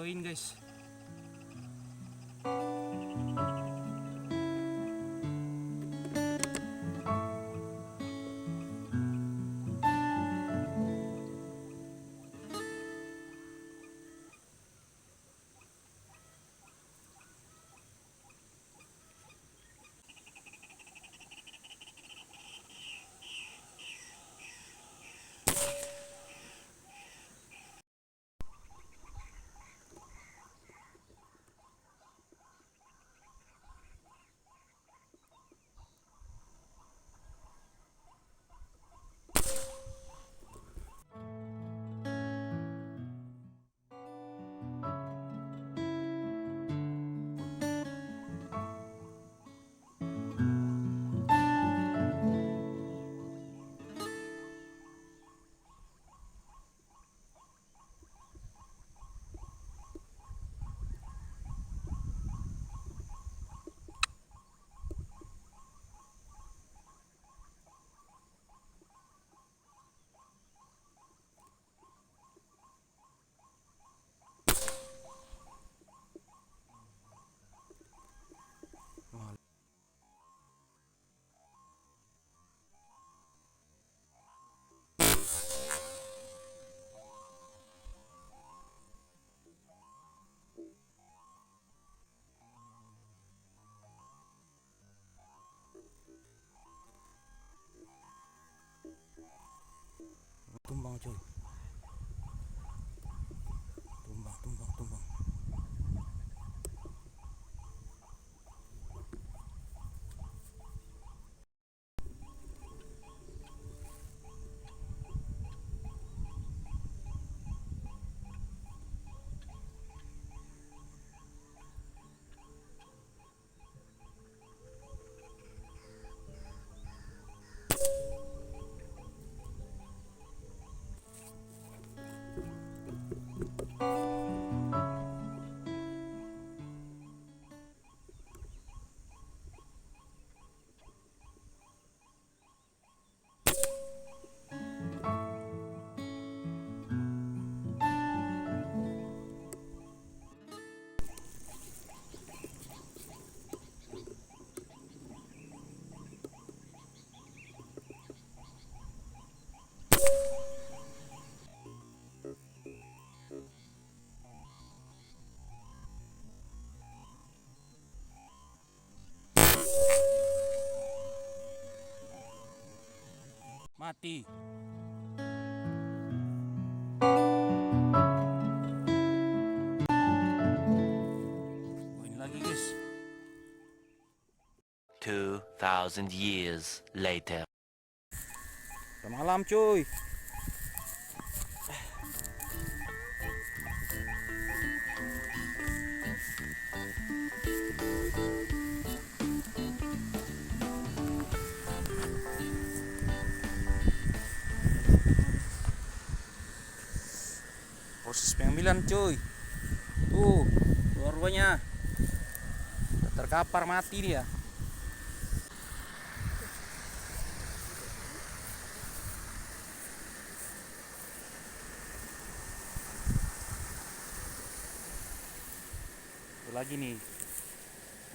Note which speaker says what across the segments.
Speaker 1: videoin guys. Tumbang coy. Tumbang. Mati. Poin lagi guys.
Speaker 2: 2,000 years later.
Speaker 1: Udah malam cuy. Proses pengambilan cuy. Tuh, keluar ruangnya. Terkapar mati dia. Tuh lagi nih.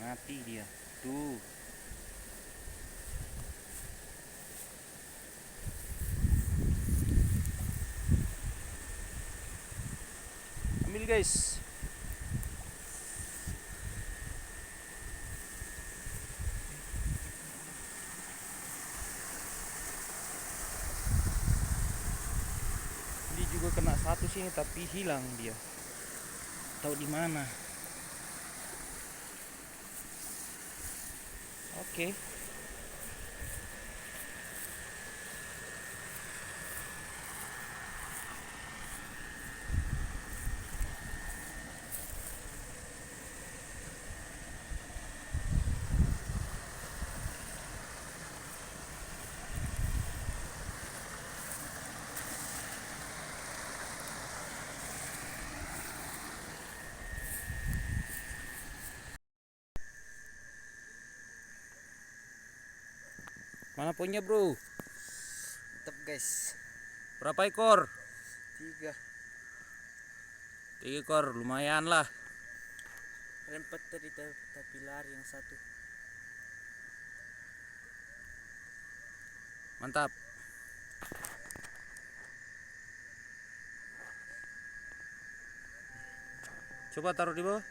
Speaker 1: Mati dia. Tuh. Ambil guys. Ini juga kena satu sini tapi hilang dia. Tahu di mana? Oke. Mana poinnya bro?
Speaker 3: Mantap guys.
Speaker 1: Berapa ekor?
Speaker 3: 3.
Speaker 1: 3 ekor lumayan lah.
Speaker 3: Rempet tadi tapi lari yang satu.
Speaker 1: Mantap. Coba taruh di bawah.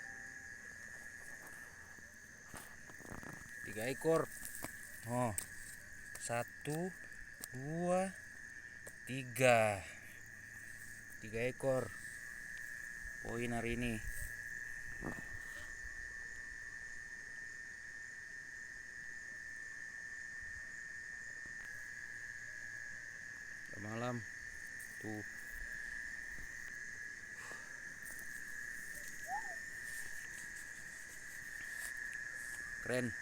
Speaker 1: 3 ekor. Oh. 1 2 3. 3 ekor. Poin hari ini. Malam tuh keren.